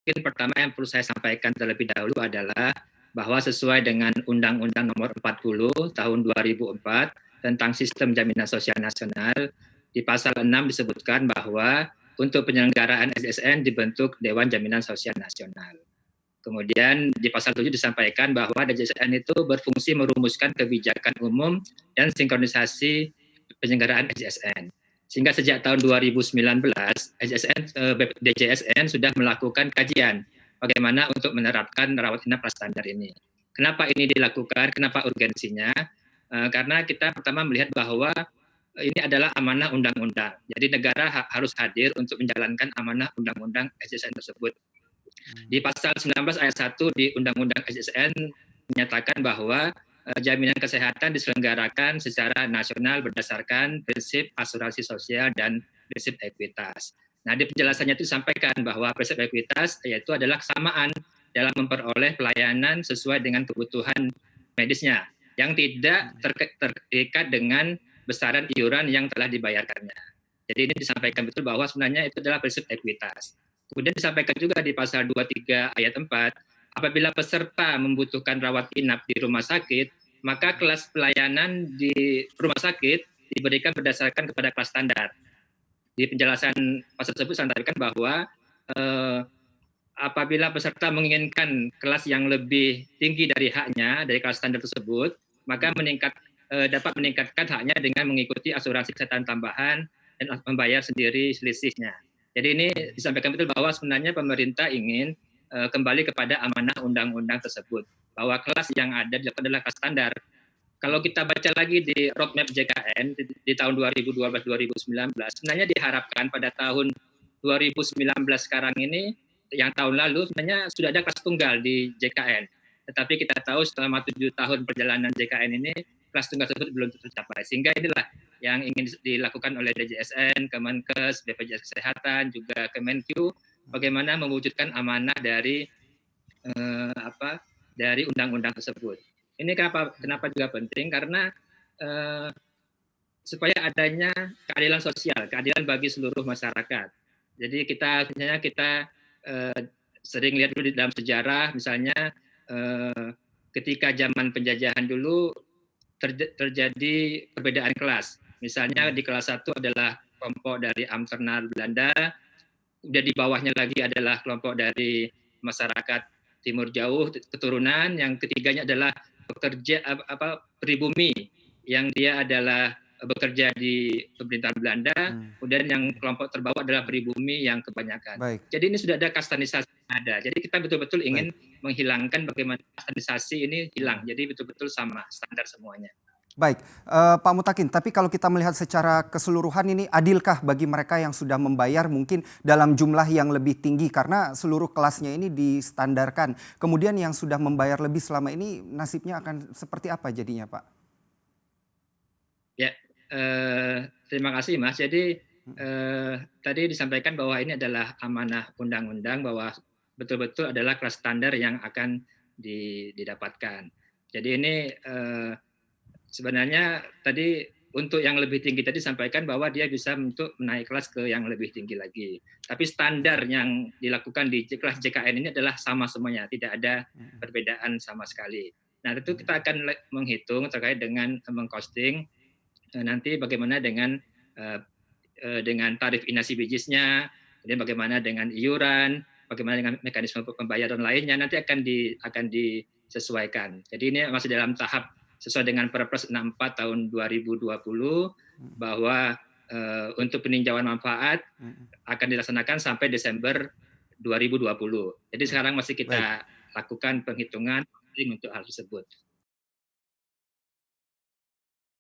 mungkin pertama yang perlu saya sampaikan terlebih dahulu adalah bahwa sesuai dengan Undang-Undang Nomor 40 Tahun 2004 tentang Sistem Jaminan Sosial Nasional, di pasal 6 disebutkan bahwa untuk penyelenggaraan SSN dibentuk Dewan Jaminan Sosial Nasional. Kemudian di pasal 7 disampaikan bahwa DJSN itu berfungsi merumuskan kebijakan umum dan sinkronisasi penyelenggaraan SSN. Sehingga sejak tahun 2019, DJSN sudah melakukan kajian bagaimana untuk menerapkan rawat inap prastandar ini. Kenapa ini dilakukan? Kenapa urgensinya? Karena kita pertama melihat bahwa ini adalah amanah undang-undang. Jadi negara harus hadir untuk menjalankan amanah undang-undang SSN tersebut. Di pasal 19 ayat 1 di Undang-Undang SSN menyatakan bahwa jaminan kesehatan diselenggarakan secara nasional berdasarkan prinsip asuransi sosial dan prinsip ekuitas. Nah, di penjelasannya itu disampaikan bahwa prinsip ekuitas yaitu adalah kesamaan dalam memperoleh pelayanan sesuai dengan kebutuhan medisnya yang tidak terikat dengan besaran iuran yang telah dibayarkannya. Jadi ini disampaikan betul bahwa sebenarnya itu adalah prinsip ekuitas. Kemudian disampaikan juga di pasal 23 ayat 4, apabila peserta membutuhkan rawat inap di rumah sakit, maka kelas pelayanan di rumah sakit diberikan berdasarkan kepada kelas standar. Di penjelasan pasal tersebut disampaikan bahwa apabila peserta menginginkan kelas yang lebih tinggi dari haknya, dari kelas standar tersebut, maka dapat meningkatkan haknya dengan mengikuti asuransi kesehatan tambahan dan membayar sendiri selisihnya. Jadi ini disampaikan betul bahwa sebenarnya pemerintah ingin kembali kepada amanah undang-undang tersebut, bahwa kelas yang ada adalah kelas standar. Kalau kita baca lagi di roadmap JKN di tahun 2012-2019, sebenarnya diharapkan pada tahun 2019 sekarang ini, yang tahun lalu sebenarnya sudah ada kelas tunggal di JKN. Tetapi kita tahu selama 7 tahun perjalanan JKN ini, kelas tunggal tersebut belum tercapai. Sehingga inilah yang ingin dilakukan oleh DJSN, Kemenkes, BPJS Kesehatan, juga Kemenq, bagaimana mewujudkan amanah dari dari undang-undang tersebut. Ini kenapa juga penting, karena supaya adanya keadilan sosial, keadilan bagi seluruh masyarakat. Jadi misalnya kita sering lihat dulu di dalam sejarah, misalnya ketika zaman penjajahan dulu terjadi perbedaan kelas. Misalnya di kelas 1 adalah kelompok dari Amsterdam Belanda, kemudian di bawahnya lagi adalah kelompok dari masyarakat Timur Jauh keturunan, yang ketiganya adalah pekerja pribumi yang dia adalah bekerja di pemerintahan Belanda, kemudian yang kelompok terbawah adalah pribumi yang kebanyakan. Baik. Jadi ini sudah ada kastanisasi yang ada. Jadi kita betul-betul ingin menghilangkan bagaimana kastanisasi ini hilang. Jadi betul-betul sama standar semuanya. Baik, Pak Mutakin, tapi kalau kita melihat secara keseluruhan ini adilkah bagi mereka yang sudah membayar mungkin dalam jumlah yang lebih tinggi karena seluruh kelasnya ini distandarkan. Kemudian yang sudah membayar lebih selama ini nasibnya akan seperti apa jadinya, Pak? Ya, terima kasih Mas. Jadi tadi disampaikan bahwa ini adalah amanah undang-undang, bahwa betul-betul adalah kelas standar yang akan didapatkan. Jadi ini sebenarnya tadi untuk yang lebih tinggi tadi sampaikan bahwa dia bisa untuk naik kelas ke yang lebih tinggi lagi. Tapi standar yang dilakukan di kelas JKN ini adalah sama semuanya, tidak ada perbedaan sama sekali. Nah, tentu kita akan menghitung terkait dengan mengcosting nanti bagaimana dengan tarif inasi bijisnya, kemudian bagaimana dengan iuran, bagaimana dengan mekanisme pembayaran lainnya, nanti akan disesuaikan. Jadi ini masih dalam tahap sesuai dengan Perpres 64 tahun 2020 bahwa untuk peninjauan manfaat akan dilaksanakan sampai Desember 2020. Jadi sekarang masih kita lakukan penghitungan untuk hal tersebut.